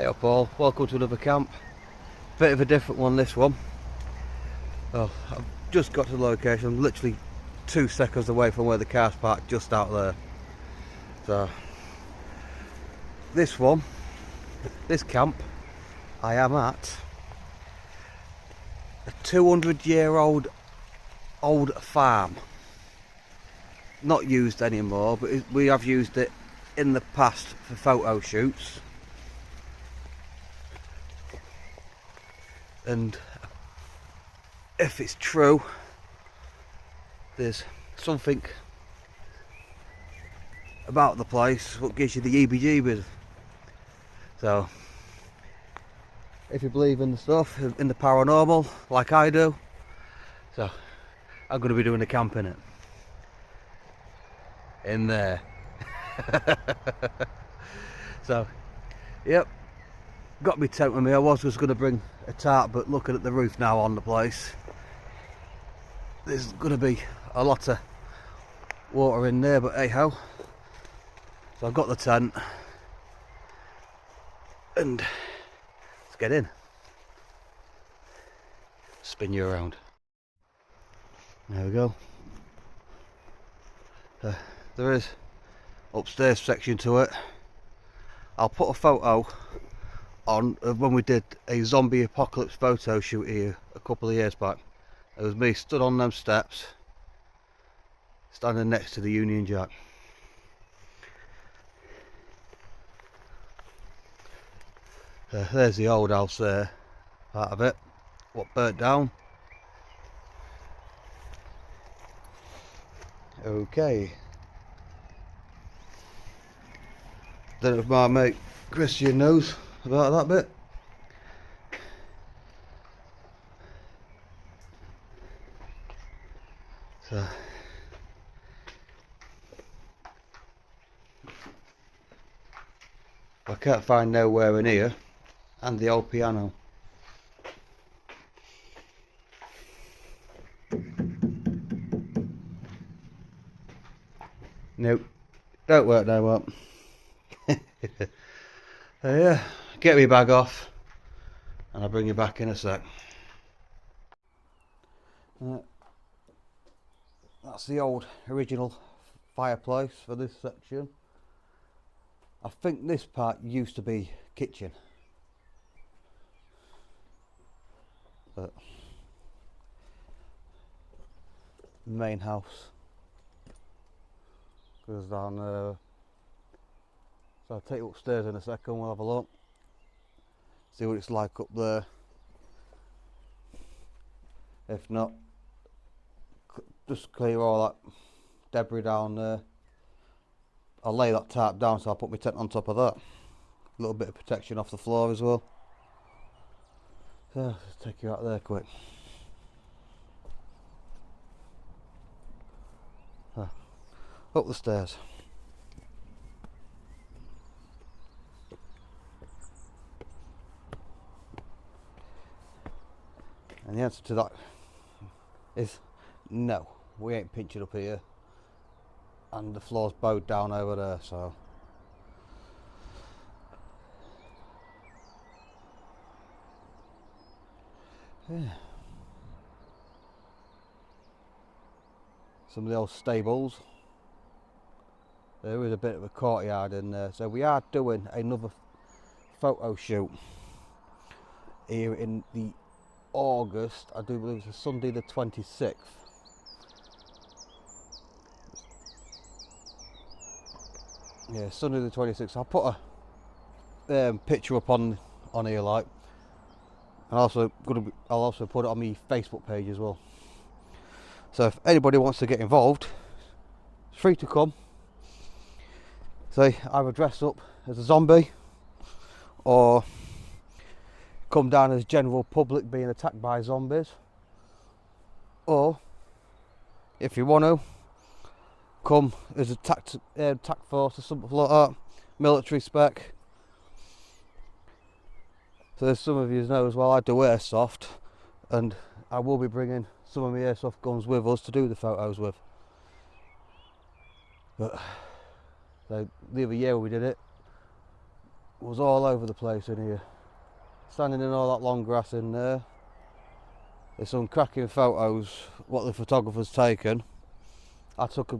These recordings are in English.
Hey up all, welcome to another camp. Bit of a different one, this one. Oh, I've just got to the location. I'm literally 2 seconds away from where the car's parked, just out there. So this camp, I am at a 200-year-old old farm. Not used anymore, but we have used it in the past for photo shoots. And if it's true, there's something about the place what gives you the heebie-jeebies. So if you believe in the stuff, in the paranormal, like I do, so I'm going to be doing the camp in it. In there. So, yep. Got me tent with me. I was just going to bring a tarp, but looking at the roof now on the place, there's going to be a lot of water in there, but hey ho. So I've got the tent, and let's get in. Spin you around. There we go. There is upstairs section to it. I'll put a photo on of when we did a zombie apocalypse photo shoot here a couple of years back. It was me stood on them steps, standing next to the Union Jack. There's the old house there, part of it, what burnt down. Okay. Don't know if my mate Christian knows about that bit. So I can't find nowhere in here, and the old piano. Nope, don't work no more. Yeah, get me bag off and I'll bring you back in a sec. That's the old original fireplace for this section. I think this part used to be kitchen, but main house goes down there. So I'll take you upstairs in a second, we'll have a look, see what it's like up there. If not, just clear all that debris down there. I'll lay that tarp down, so I'll put my tent on top of that. A little bit of protection off the floor as well. So let's take you out there quick. Up the stairs. And the answer to that is no, we ain't pinching up here, and the floor's bowed down over there, so yeah. Some of the old stables. There is a bit of a courtyard in there, so we are doing another photo shoot here in the August, I do believe it's a Sunday the 26th. Yeah, Sunday the 26th. I'll put a picture up on here, like, and I'll also put it on my Facebook page as well. So if anybody wants to get involved, it's free to come. Say either dress up as a zombie or come down as general public being attacked by zombies, or if you want to come as a tac force or something like that, military spec. So as some of you know as well, I do airsoft, and I will be bringing some of my airsoft guns with us to do the photos with. But so the other year we did it, was all over the place in here. Standing in all that long grass in there. There's some cracking photos what the photographer's taken. I took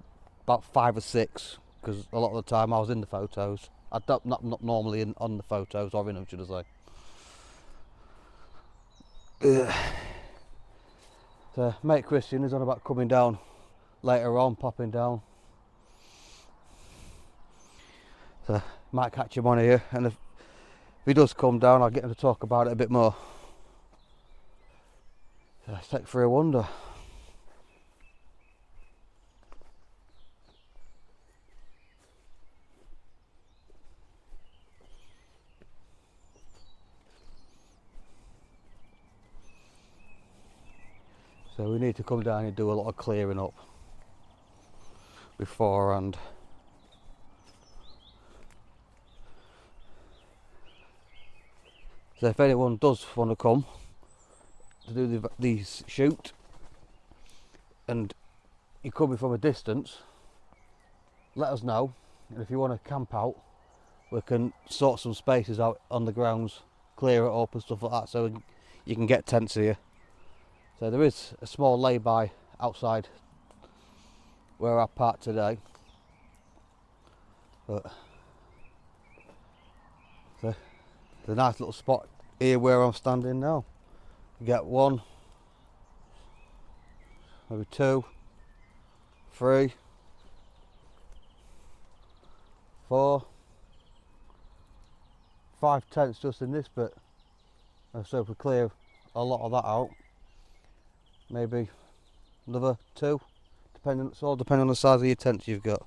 about 5 or 6 because a lot of the time I was in the photos. I don't not normally on the photos or in them, should I say. So mate Christian is on about coming down later on, popping down. So might catch him on here, and if he does come down, I'll get him to talk about it a bit more. So let's take for a wander. So we need to come down and do a lot of clearing up beforehand. So if anyone does want to come to do these shoot and you're coming from a distance, let us know, and if you want to camp out we can sort some spaces out on the grounds, clear it up and stuff like that, so you can get tents here. So there is a small lay-by outside where I parked today, but there's a nice little spot here where I'm standing now. You get 1, maybe 2, 3, 4, 5 tents just in this bit. And so if we clear a lot of that out, maybe another 2, depending on the size of your tents you've got.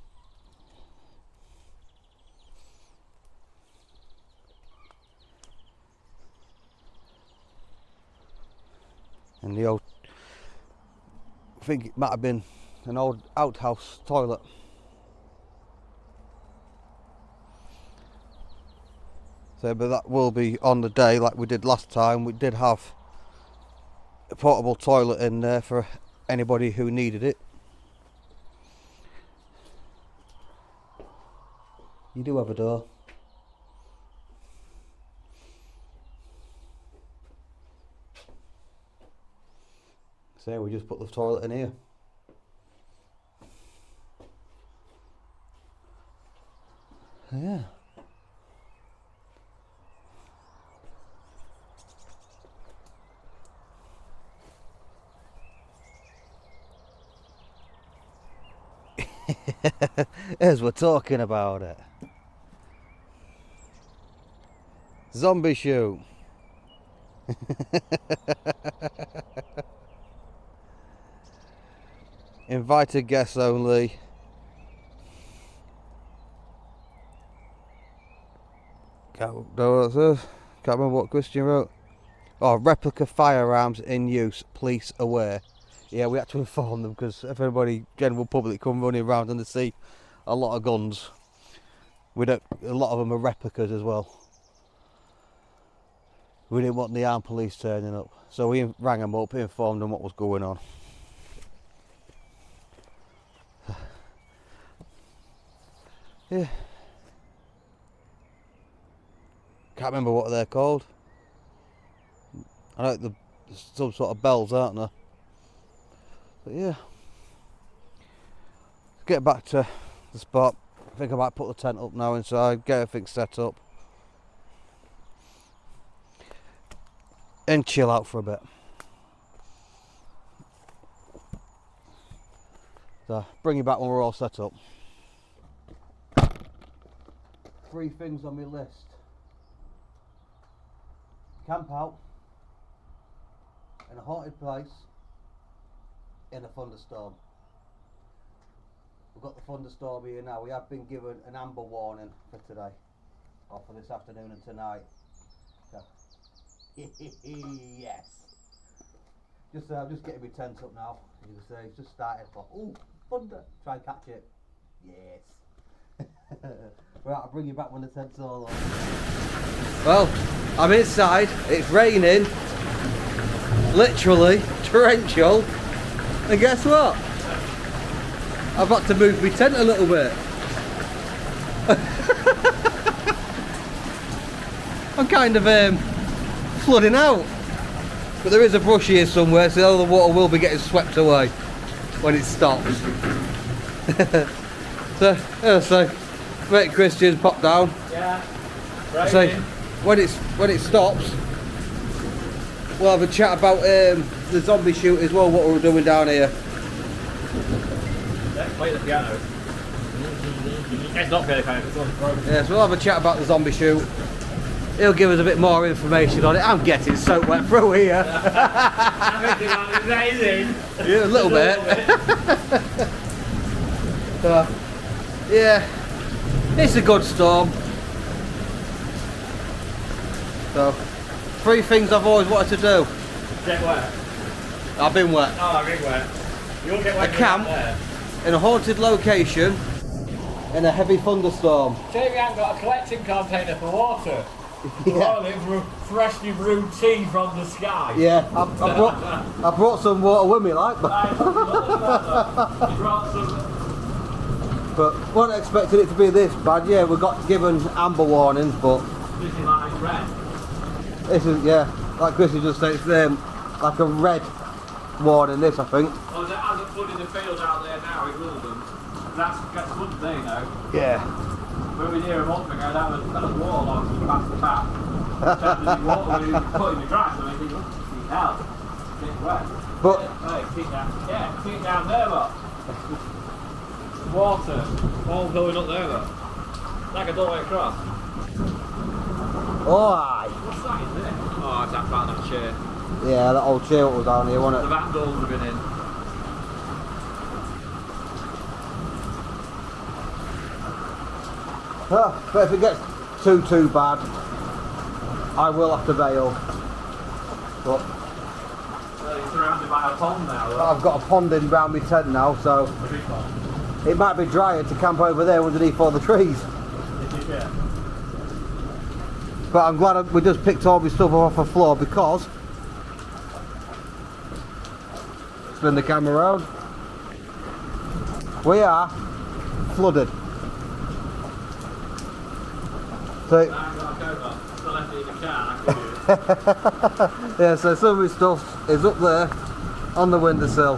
And the old, I think it might have been an old outhouse toilet. So, but that will be on the day like we did last time. We did have a portable toilet in there for anybody who needed it. You do have a door. So we just put the toilet in here. Yeah. As we're talking about it. Zombie shoot. Invited guests only. Can't remember what Christian wrote. Oh, replica firearms in use, police aware. Yeah, we had to inform them because if anybody, general public, come running around and they see a lot of guns, a lot of them are replicas as well. We didn't want the armed police turning up, so we rang them up, informed them what was going on. Yeah. Can't remember what they're called. I know there's some sort of bells, aren't there? But yeah. Get back to the spot. I think I might put the tent up now inside, get everything set up. And chill out for a bit. So, bring you back when we're all set up. 3 things on my list. Camp out in a haunted place in a thunderstorm. We've got the thunderstorm here now. We have been given an amber warning for today, or for this afternoon and tonight. So, yes. I'm just getting my tent up now. As you can see, it's just started. Oh, thunder! Try and catch it. Yes. Right, I'll bring you back when the tent's all on. Well, I'm inside. It's raining. Literally torrential. And guess what? I've got to move my tent a little bit. I'm kind of flooding out. But there is a brush here somewhere, so all the water will be getting swept away when it stops. So mate Christian's popped down. Yeah. So when it stops, we'll have a chat about the zombie shoot as well, what we're doing down here. Let's play the piano. It's not play the piano, it's broken. Yeah, so we'll have a chat about the zombie shoot. He'll give us a bit more information on it. I'm getting soaked wet through here. Amazing. Yeah, a little bit. Yeah, it's a good storm. So, 3 things I've always wanted to do. Get wet. I've been wet. Oh, I've been wet. You'll get wet. A camp in a haunted location in a heavy thunderstorm. Jamie ain't got a collecting container for water. Yeah. Freshly brewed tea from the sky. Yeah, I brought some water with me, like, but wasn't expecting it to be this bad. Yeah, we got given amber warnings, but This is like red. this is, yeah, like Chrissy just said, it's like a red warning. This, I think. Oh, it hasn't flooded the field out there now in Wilden. That's flooded today now. Yeah. When we were here a month ago, that was waterlogged past the tap. The water we put in the grass, and I think, hell, it's wet. But keep down there, look. Water, all going up there, look. Like a doorway across. oh, aye. What's that in there? Oh, it's that back that chair. Yeah, that old chair was down here, wasn't The it? back door would have been in. But if it gets too bad, I will have to bail. But Well, you're surrounded by a pond now, look. I've got a pond in round my tent now, so A big pond. it might be drier to camp over there underneath all the trees. Yeah. But I'm glad we just picked all my stuff off the floor because spin the camera around. We are flooded. So I ain't got a coat on. Still left it in the car, I could do it. yeah, so some of my stuff is up there on the windowsill.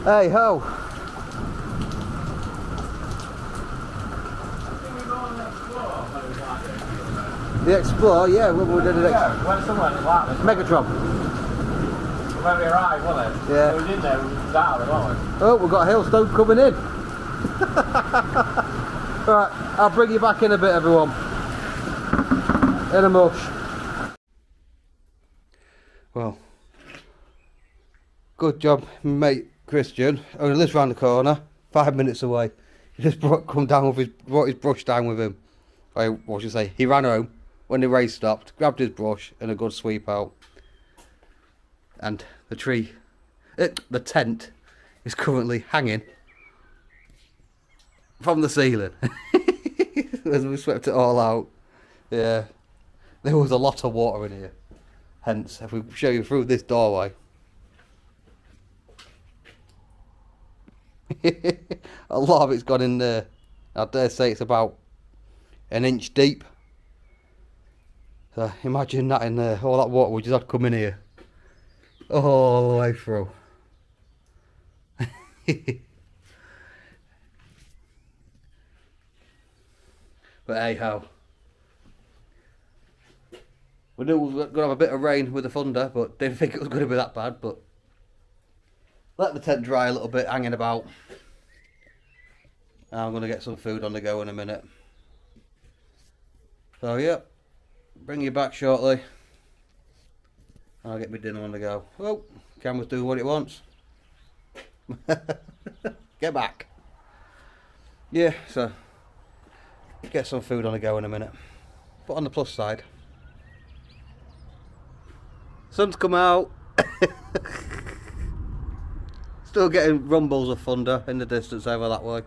Hey ho! The Explorer, yeah, when we did it. Yeah, went somewhere like this. Megatron. When we arrived, wasn't it? Yeah. We was in there, we was out of it, wasn't we? Oh, we've got a hailstone coming in. Right, I'll bring you back in a bit, everyone. In a mush. Well, good job, mate Christian. Only lives round the corner, 5 minutes away. He just brought his brush down with him. What should I say? He ran home when the race stopped, grabbed his brush and a good sweep out. And the tent is currently hanging from the ceiling as we swept it all out. Yeah, there was a lot of water in here. Hence, if we show you through this doorway, a lot of it's gone in there. I dare say it's about an inch deep. So imagine that in there, all that water we just had come in here. All the way through. But hey ho. We knew we were going to have a bit of rain with the thunder, but didn't think it was going to be that bad. But let the tent dry a little bit, hanging about. I'm going to get some food on the go in a minute. So yeah, bring you back shortly. I'll get my dinner on the go. Oh, camera's doing what it wants. Get back. Yeah, so get some food on the go in a minute. But on the plus side, sun's come out. Still getting rumbles of thunder in the distance over that way.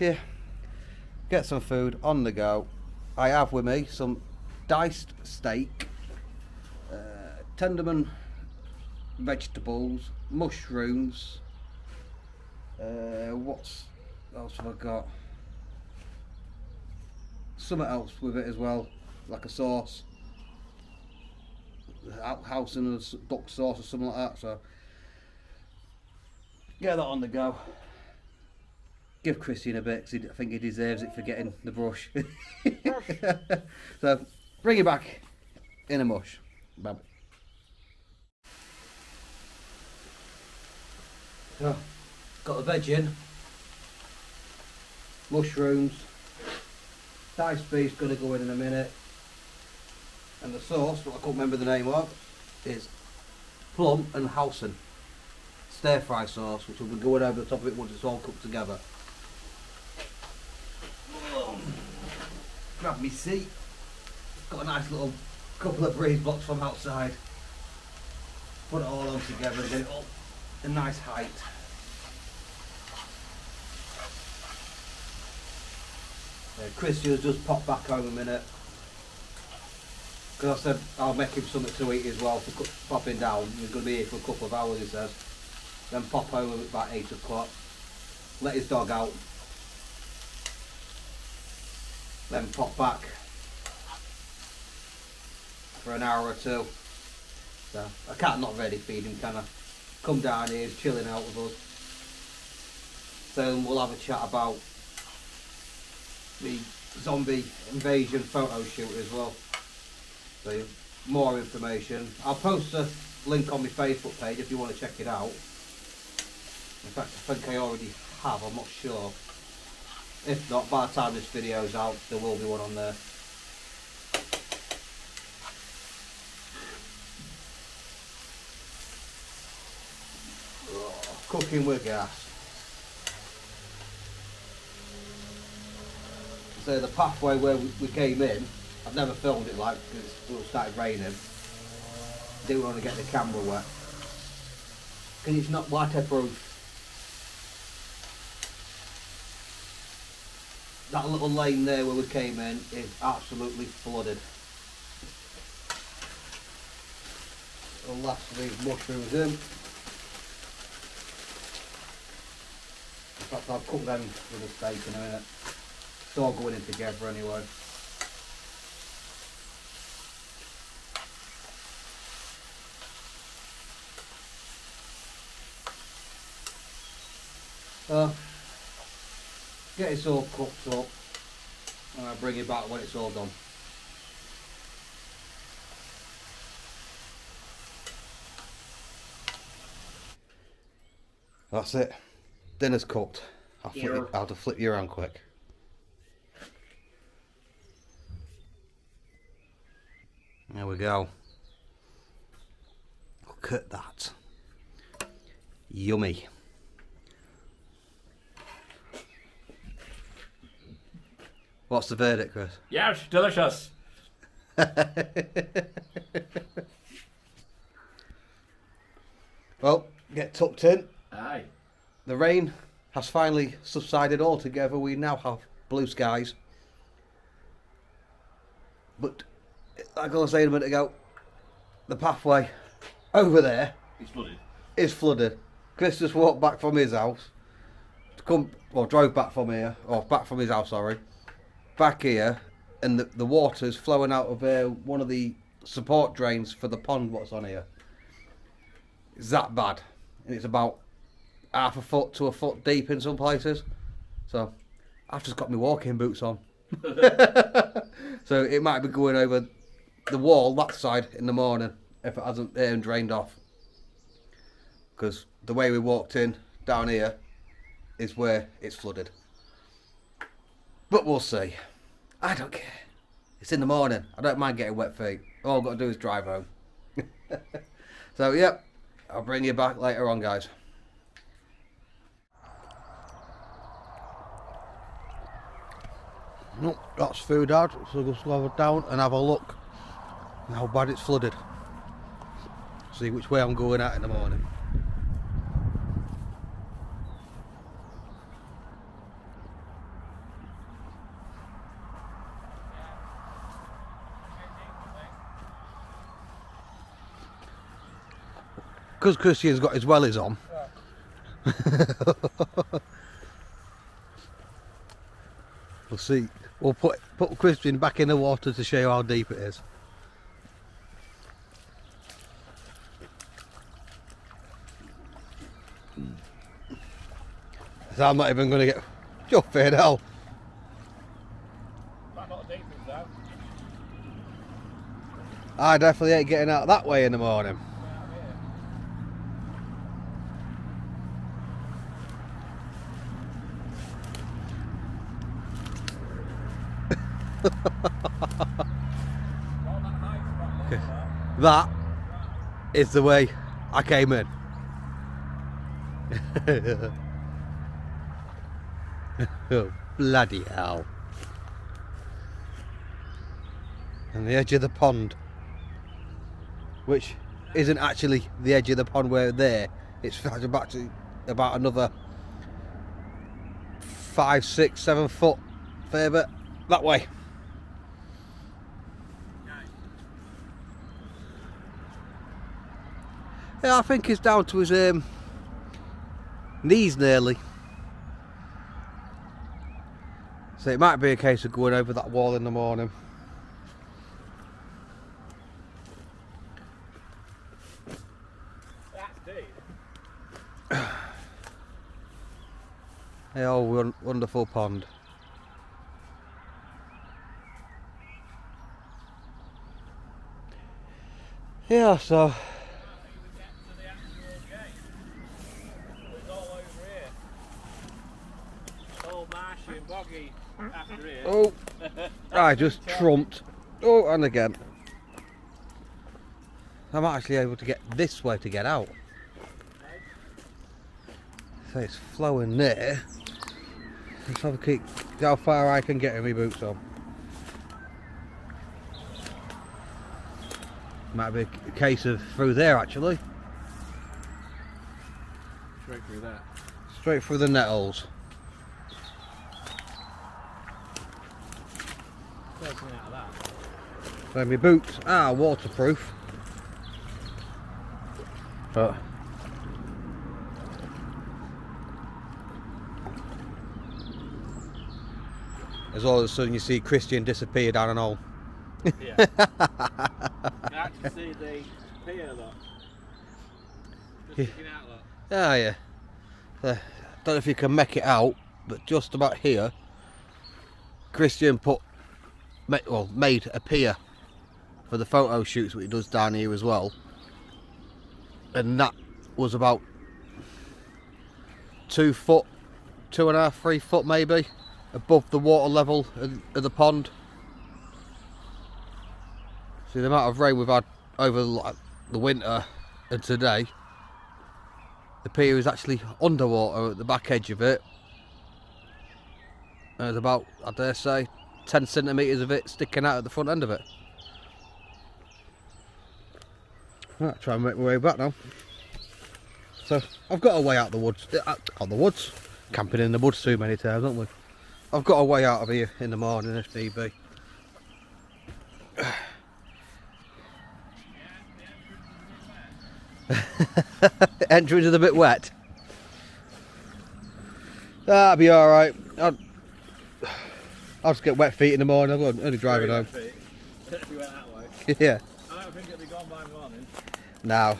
Yeah, get some food on the go. I have with me some diced steak, Tenderman vegetables, mushrooms. What else have I got? Something else with it as well, like a sauce. House and a duck sauce or something like that. So get that on the go. Give Christian a bit, because I think he deserves it for getting the brush. So bring it back in a mush. Bam. So got the veg in, mushrooms, diced beef's going to go in a minute, and the sauce, what I can't remember the name of, is plum and Hausen stir fry sauce, which will be going over the top of it once it's all cooked together. Grab me seat, got a nice little couple of breeze blocks from outside, put it all on together and get it up a nice height. Christian's just popped back home a minute, because I said I'll make him something to eat as well for popping down. He's going to be here for a couple of hours, he says. Then pop home at about 8 o'clock, let his dog out, then pop back for an hour or two. So I can't not really feed him, can I? Come down here, he's chilling out with us. So we'll have a chat about the zombie invasion photo shoot as well. So more information. I'll post a link on my Facebook page if you want to check it out. In fact, I think I already have, I'm not sure. If not, by the time this video's out, there will be one on there. Cooking with gas. So the pathway where we came in, I've never filmed it like, because it started raining. Didn't want to get the camera wet. Because it's not waterproof. That little lane there where we came in is absolutely flooded. I'll last leave mushrooms in. In fact, I'll cook them with a steak in a minute. It's all going in together anyway. Get it all cooked up and I'll bring it back when it's all done. That's it. Dinner's cooked. I'll have to flip you around quick. There we go. Look at that. Yummy. What's the verdict, Chris? Yes, delicious. Well, get tucked in. Aye. The rain has finally subsided altogether. We now have blue skies. But, like I was saying a minute ago, the pathway over there It's flooded. is flooded. Chris just walked back from his house. Drove back from here. Or back from his house, sorry. Back here. And the water's flowing out of one of the support drains for the pond what's on here. It's that bad. And it's about half a foot to a foot deep in some places. So I've just got my walking boots on. So it might be going over the wall that side in the morning if it hasn't drained off. Because the way we walked in down here is where it's flooded. But we'll see. I don't care. It's in the morning. I don't mind getting wet feet. All I've got to do is drive home. So, yep. I'll bring you back later on, guys. Nope, that's food out. So we'll just go down and have a look at how bad it's flooded. See which way I'm going at in the morning. because Christian's got his wellies on. We'll see. We'll put Christian back in the water to show you how deep it is. So I'm not even going to get jumping hell. That's not deep as that. I definitely ain't getting out that way in the morning. That is the way I came in. Oh, bloody hell. And the edge of the pond, which isn't actually the edge of the pond where there, it's about another 5, 6, 7 foot further that way. Yeah, I think it's down to his knees nearly. So it might be a case of going over that wall in the morning. That's deep. Hey, oh, wonderful pond. Yeah, so Boggy after here. oh, I just trumped. Oh, and again. I'm actually able to get this way to get out. So it's flowing there. Let's have a kick. See how far I can get in my boots on. Might be a case of through there actually. Straight through that. Straight through the nettles. Out of that. So my boots are waterproof. But as all of a sudden you see Christian disappear down an hole. Yeah. You can actually see the pier look. Just sticking out look. Oh yeah. Don't know if you can make it out, but just about here Christian made a pier for the photo shoots what he does down here as well, and that was about 2 foot, 2.5, 3 foot maybe above the water level of the pond. See the amount of rain we've had over the winter and today, the pier is actually underwater at the back edge of it. And there's about, I dare say, 10 centimetres of it sticking out at the front end of it. Right, try and make my way back now. So I've got a way out the woods. On the woods, camping in the woods too many times, haven't we? I've got a way out of here in the morning if need be. Entrance is a bit wet. That'll be alright. I'll just get wet feet in the morning. I'm only driving home. If we went that way. Yeah. I don't think it'll be gone by morning. Now.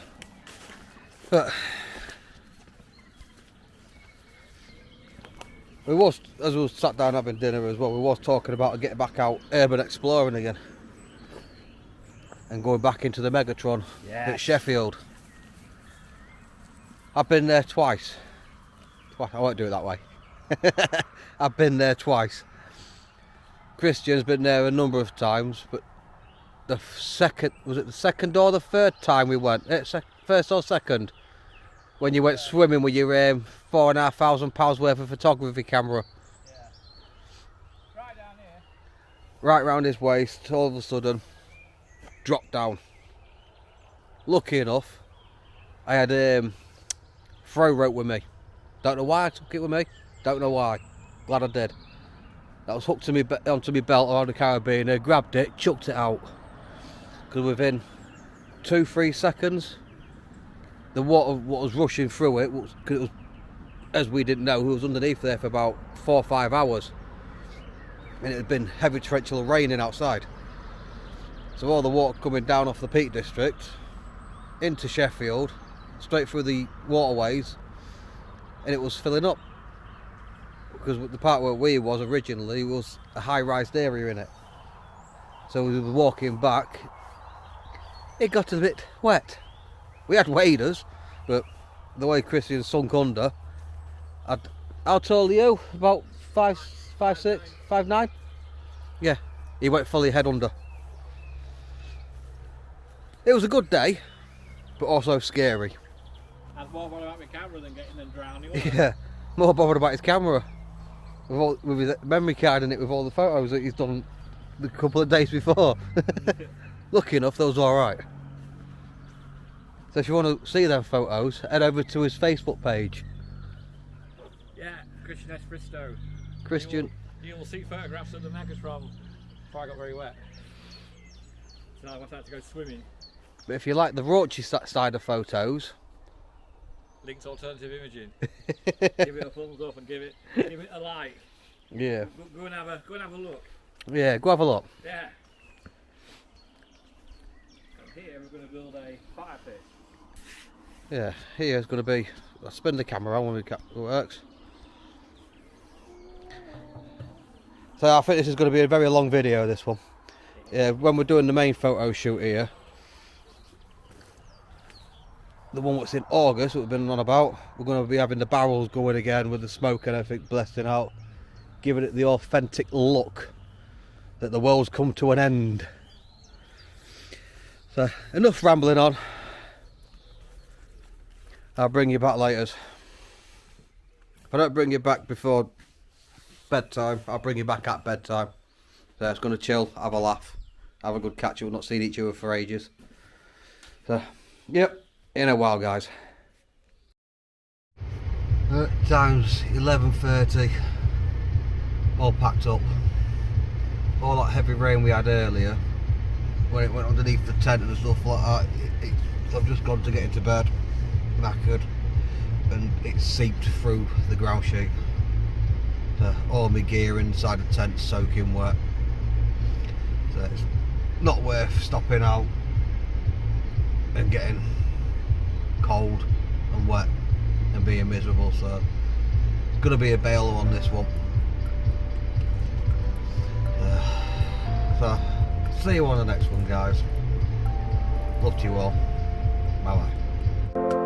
But we was, as we was sat down having dinner as well, we was talking about getting back out urban exploring again. And going back into the Megatron at Sheffield. I've been there twice. I won't do it that way. I've been there twice. Christian's been there a number of times, but the second, was it the second or the third time we went? First or second? When you went swimming with your £4,500 worth of photography camera. Yeah. Right down here. Right round his waist, all of a sudden, dropped down. Lucky enough, I had throw rope with me. Don't know why I took it with me. Don't know why. Glad I did. That was hooked to me onto my belt around the carabiner. Grabbed it, chucked it out. Because within 2-3 seconds, the water, what was rushing through it, cause it was, as we didn't know, it was underneath there for about 4 or 5 hours, and it had been heavy torrential raining outside. So all the water coming down off the Peak District into Sheffield, straight through the waterways, and it was filling up. Because the part where we was originally was a high-rise area in it. So we were walking back, it got a bit wet. We had waders, but the way Christian sunk under, how tall are you? About 5'6", 5'9"? Yeah, he went fully head under. It was a good day, but also scary. I was more bothered about my camera than getting them drowning. Yeah, more bothered about his camera. With his memory card in it with all the photos that he's done the couple of days before. Lucky enough, those were alright. So if you want to see them photos, head over to his Facebook page. Yeah, Christian S. Bristow. Christian. You will see photographs of the Megas from before I got very wet. So now I want out to go swimming. But if you like the raunchy side of photos, Link's Alternative Imaging. Give it a thumbs up and give it a like. yeah, Go and have a look. yeah, go have a look. Yeah. So here we're going to build a fire pit. Yeah, here's going to be. I'll spin the camera around when it works. So I think this is going to be a very long video. This one. Yeah, when we're doing the main photo shoot here. The one that's in August, that we've been on about, we're going to be having the barrels going again with the smoke and everything blasting out, giving it the authentic look that the world's come to an end. So enough rambling on. I'll bring you back later. If I don't bring you back before bedtime, I'll bring you back at bedtime. So it's going to chill, have a laugh, have a good catch up. We've not seen each other for ages. So yep. In a while, guys. Time's 11:30. All packed up. All that heavy rain we had earlier, when it went underneath the tent and stuff like that, I've just gone to get into bed, knackered, and it seeped through the ground sheet. So all my gear inside the tent soaking wet. So it's not worth stopping out and getting cold and wet and being miserable, so it's gonna be a bailer on this one. So see you on the next one, guys. Love to you all. Bye bye.